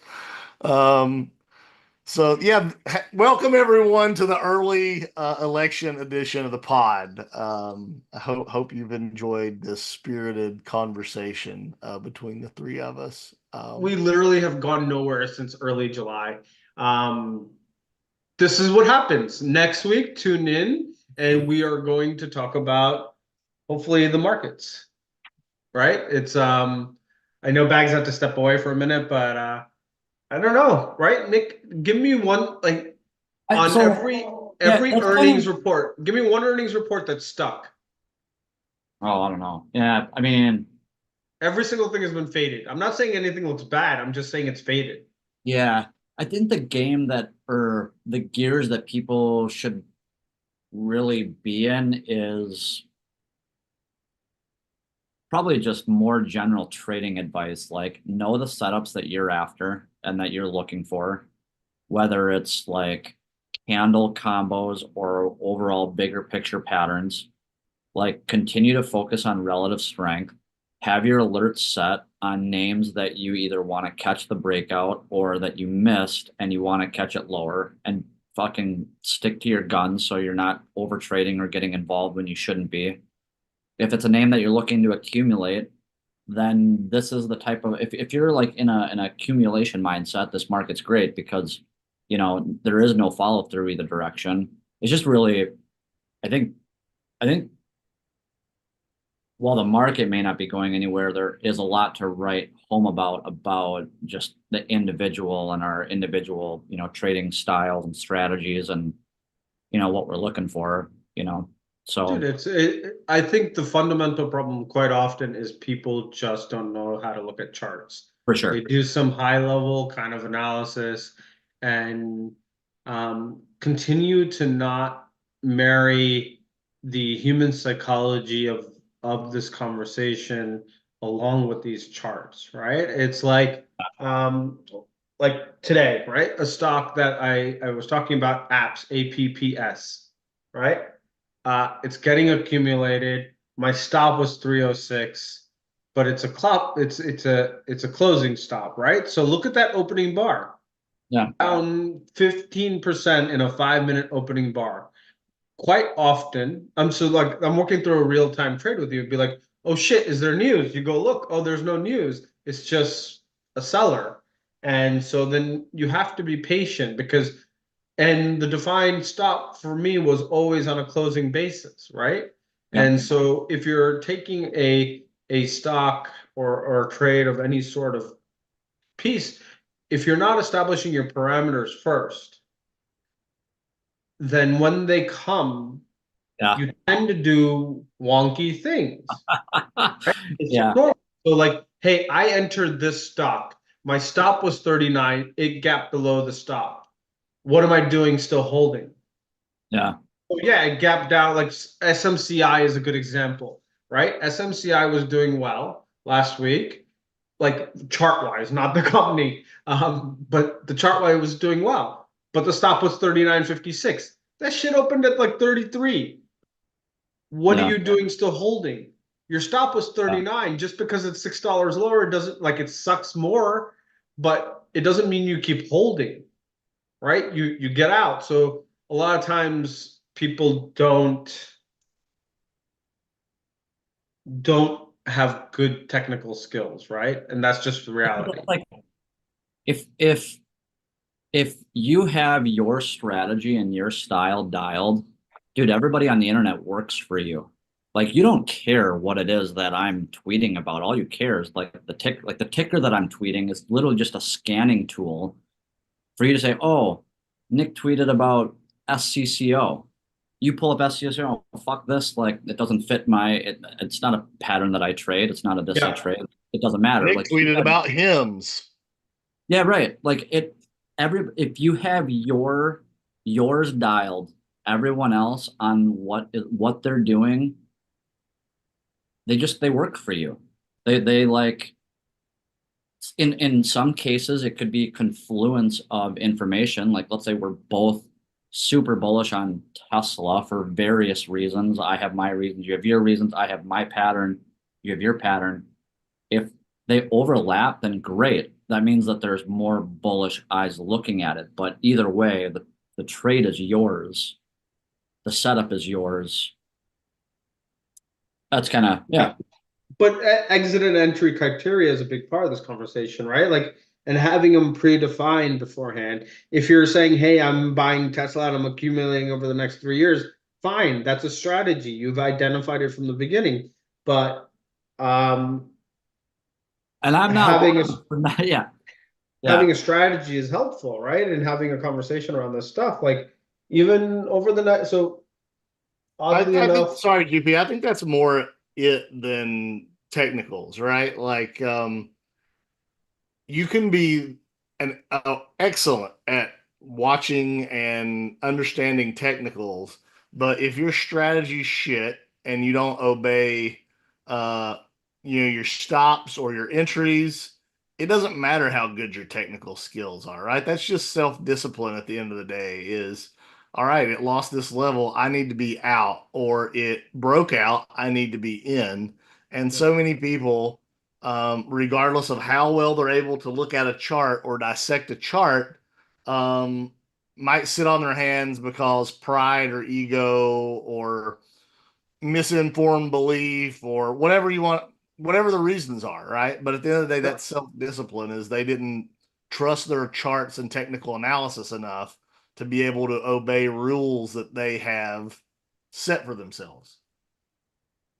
So yeah, welcome everyone to the early election edition of the pod. I hope you've enjoyed this spirited conversation between the three of us. We literally have gone nowhere since early July. Um, this is what happens. Next week, tune in, and we are going to talk about hopefully the markets. Right? I know Bags had to step away for a minute, but I don't know, right? Nick, give me one like on So every yeah, that's earnings kind of. report. Give me one earnings report that's stuck. Oh, I don't know. Yeah, I mean, Every single thing has been faded. I'm not saying anything looks bad. I'm just saying it's faded. yeah, I think the game that or the gears that people should really be in is probably just more general trading advice. Like know the setups that you're after and that you're looking for, whether it's like candle combos or overall bigger picture patterns. Like continue to focus on relative strength. Have your alerts set on names that you either want to catch the breakout or that you missed and you want to catch it lower, and fucking stick to your guns so you're not over trading or getting involved when you shouldn't be. If it's a name that you're looking to accumulate, then this is the type of if you're like in an accumulation mindset, this market's great because there is no follow through either direction. It's just really, I think I think while the market may not be going anywhere, there is a lot to write home about just the individual and our individual, trading styles and strategies and what we're looking for, Dude, So I think the fundamental problem quite often is people just don't know how to look at charts. for They sure. do some high level kind of analysis and continue to not marry the human psychology of this conversation along with these charts, right? It's like today, right? A stock that I was talking about, apps, APPS, right? It's getting accumulated. My stop was 306, but it's a clock. It's a closing stop, right? So look at that opening bar, Yeah. down 15% in a 5-minute opening bar. Quite often, I'm working through a real-time trade with you. It'd be like, oh shit, is there news? You go look. Oh, there's no news. It's just a seller, and so then you have to be patient because and the defined stop for me was always on a closing basis, right? Yeah. And so if you're taking a stock or a trade of any sort of piece, if you're not establishing your parameters first, then when they come, Yeah. you tend to do wonky things. It's Yeah. normal. So like, hey, I entered this stock. My stop was 39. It gapped below the stop. What am I doing still holding? Yeah. Oh, yeah, it gapped out. Like SMCI is a good example, right? SMCI was doing well last week, like chart wise, not the company, but the chart wise was doing well. but the stop was 39.56. That shit opened at like 33. What are Yeah. you doing still holding? Your stop was 39. Just because it's $6 lower, it doesn't like it sucks more, but it doesn't mean you keep holding, right? You get out. So a lot of times people don't have good technical skills, right? And that's just the reality. Like if you have your strategy and your style dialed, dude, everybody on the internet works for you. Like you don't care what it is that I'm tweeting about. All you care is like the ticker that I'm tweeting is literally just a scanning tool for you to say, oh, Nick tweeted about SCCO. You pull up SCCO, oh, fuck this, like it doesn't fit it's not a pattern that I trade. It's not a disc I Yeah. trade. It doesn't matter. Nick Like tweeted about hymns. yeah, right. Like if you have yours dialed, everyone else on what they're doing, they work for you. They like in some cases it could be confluence of information. Like let's say we're both super bullish on Tesla for various reasons. I have my reasons, you have your reasons, I have my pattern, you have your pattern. If they overlap, then great. That means that there's more bullish eyes looking at it. But either way, the trade is yours. The setup is yours. That's kind of, yeah. But exit and entry criteria is a big part of this conversation, right? Like, and having them predefined beforehand. If you're saying, hey, I'm buying Tesla and I'm accumulating over the next 3 years, fine, that's a strategy. You've identified it from the beginning. But And I'm not, yeah. having a strategy is helpful, right? And having a conversation around this stuff, like even over the night. So oddly I think, enough, sorry, GP, I think that's more it than technicals, right? Like, you can be an excellent at watching and understanding technicals, but if your strategy shit and you don't obey, uh, your stops or your entries, it doesn't matter how good your technical skills are, right? That's just self discipline at the end of the day. Is all right, it lost this level, I need to be out, or it broke out, I need to be in. And so many people, regardless of how well they're able to look at a chart or dissect a chart, um, might sit on their hands because pride or ego or misinformed belief or whatever you want, whatever the reasons are, right? But at the end of the day, that self discipline is they didn't trust their charts and technical analysis enough to be able to obey rules that they have set for themselves.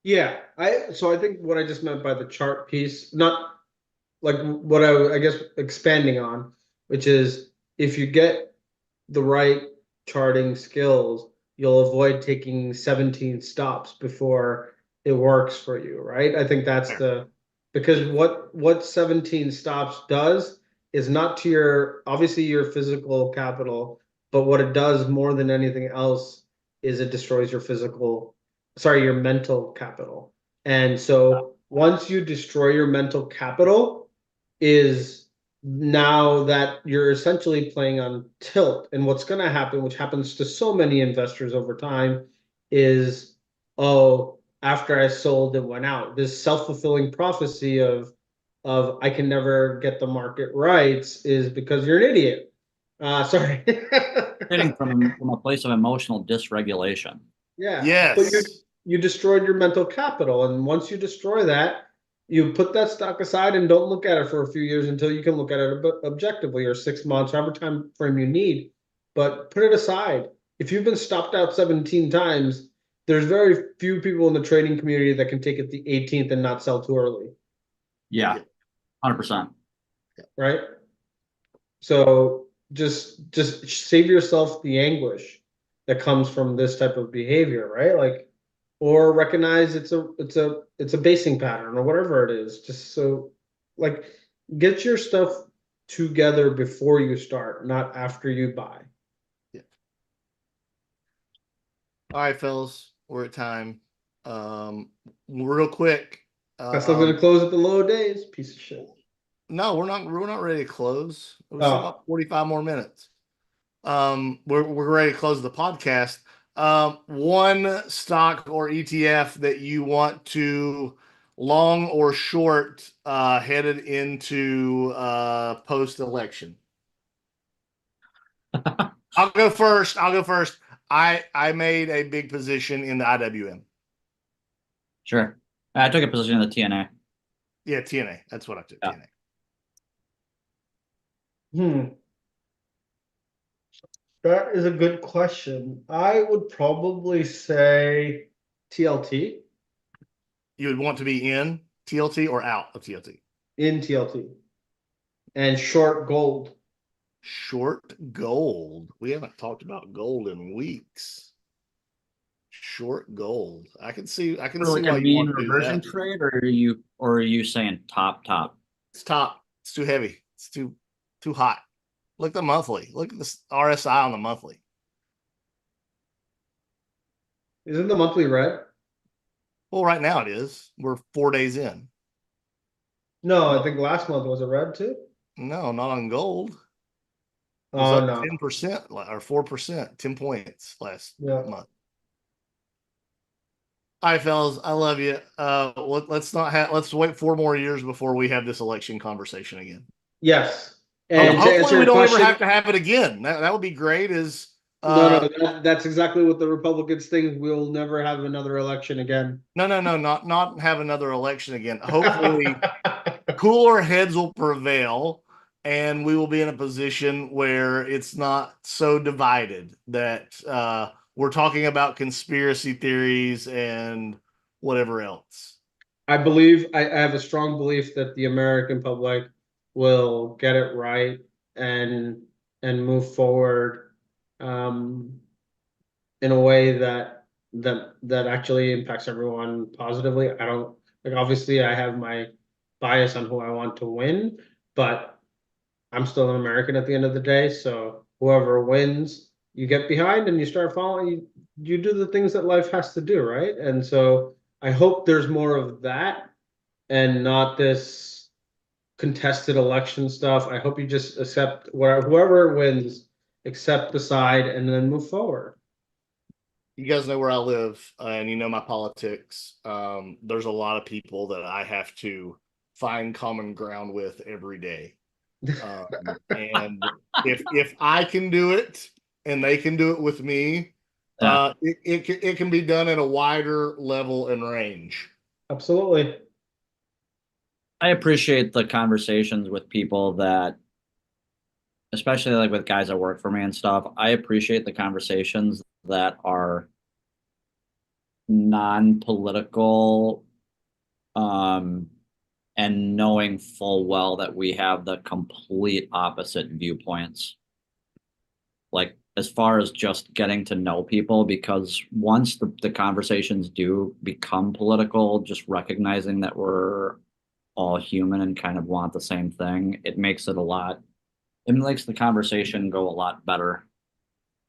yeah, I think what I just meant by the chart piece, not like what I guess expanding on, which is if you get the right charting skills, you'll avoid taking 17 stops before it works for you, right? I think that's because what 17 stops does is not to your obviously your physical capital, but what it does more than anything else is it destroys your mental capital. And so once you destroy your mental capital, is now that you're essentially playing on tilt. And what's going to happen, which happens to so many investors over time, is oh, after I sold, it went out. This self-fulfilling prophecy of I can never get the market right is because you're an idiot. Sorry. Hitting from a place of emotional dysregulation. Yeah, but Yes. you destroyed your mental capital, and once you destroy that, you put that stock aside and don't look at it for a few years until you can look at it objectively, or 6 months, however time frame you need. But put it aside. If you've been stopped out 17 times, there's very few people in the trading community that can take it the 18th and not sell too early, Yeah, 100%. right? So just save yourself the anguish that comes from this type of behavior, right? Like, or recognize it's a basing pattern or whatever it is. Just so like get your stuff together before you start, not after you buy. Yeah. All right, fellas, we're at time. Real quick. That's not gonna close at the low days, piece of shit. No, we're not. We're not ready to close. We still Oh. got 45 more minutes. we're ready to close the podcast. One stock or ETF that you want to long or short headed into post election. I'll go first. I made a big position in the IWM. Sure. I took a position in the TNA. Yeah, TNA. That's what I took. Yeah. TNA. That is a good question. I would probably say TLT. You would want to be in TLT or out of TLT? In TLT. And short gold. Short gold. We haven't talked about gold in weeks. Short gold. I can see For why like a you mean want to do reversion that. trade, or are you saying top? It's top. It's too heavy. It's too hot. Look at the monthly. Look at this RSI on the monthly. Isn't the monthly red? Well, right now it is. We're 4 days in. No, I think last month was it red too? No, not on gold. It was Oh up no. 10% or 4%, 10 points last Yeah. month. All right, fellas, I love you. Let's wait 4 more years before we have this election conversation again. Yes. And to Hopefully answer we your don't ever question, have to have it again. That would be great. no, that's exactly what the Republicans think. We'll never have another election again. No, not have another election again. Hopefully cooler heads will prevail and we will be in a position where it's not so divided that we're talking about conspiracy theories and whatever else. I believe I have a strong belief that the American public will get it right and move forward in a way that actually impacts everyone positively. I don't like obviously I have my bias on who I want to win, but I'm still an American at the end of the day. So whoever wins, you get behind and you start following. You do the things that life has to do, right? And so I hope there's more of that and not this contested election stuff. I hope you just accept whoever wins, accept the side and then move forward. You guys know where I live, and you know my politics. There's a lot of people that I have to find common ground with every day. And if I can do it and they can do it with me, it can be done at a wider level and range. Absolutely. I appreciate the conversations with people that, especially like with guys that work for me and stuff. I appreciate the conversations that are non-political, and knowing full well that we have the complete opposite viewpoints. Like as far as just getting to know people, because once the conversations do become political, just recognizing that we're all human and kind of want the same thing, it makes the conversation go a lot better.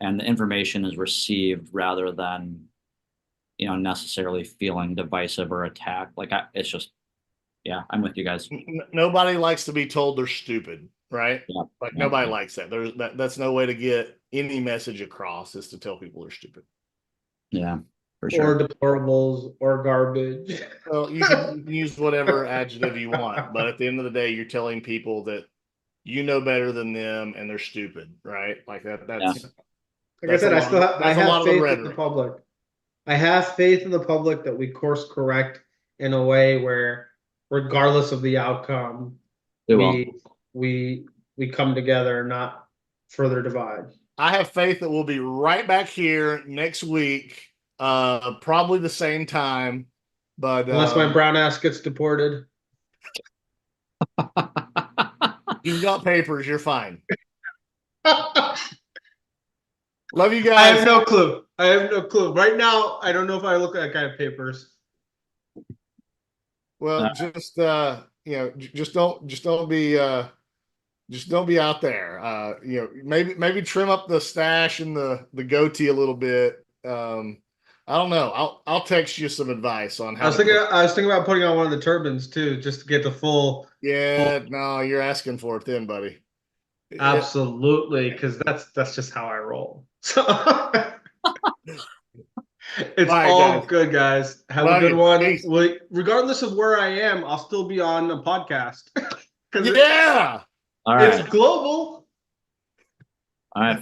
And the information is received rather than, necessarily feeling divisive or attacked. It's just, yeah, I'm with you guys. Nobody likes to be told they're stupid, right? Yeah. Nobody likes that. That's no way to get any message across is to tell people they're stupid. Yeah, for sure. Or deplorables or garbage. Well, you can use whatever adjective you want, but at the end of the day, you're telling people that you know better than them and they're stupid, right? Like that. That's like I said, I have faith in the public. I have faith in the public that we course correct in a way where, regardless of the outcome, we come together, not further divide. I have faith that we'll be right back here next week, probably the same time, but unless my brown ass gets deported. You've got papers, you're fine. Love you guys. I have no clue. Right now, I don't know if I look like I have papers. Well, just don't be out there. Maybe trim up the stash and the goatee a little bit. I don't know. I'll text you some advice on how. I was thinking about putting on one of the turbans too, just to get the full. Yeah, no, you're asking for it then, buddy. Absolutely, because that's just how I roll. So it's All right, all guys. good, guys. Have Love a good you. one. Peace. Regardless of where I am, I'll still be on a podcast. 'Cause Yeah. All it's right. global. All right.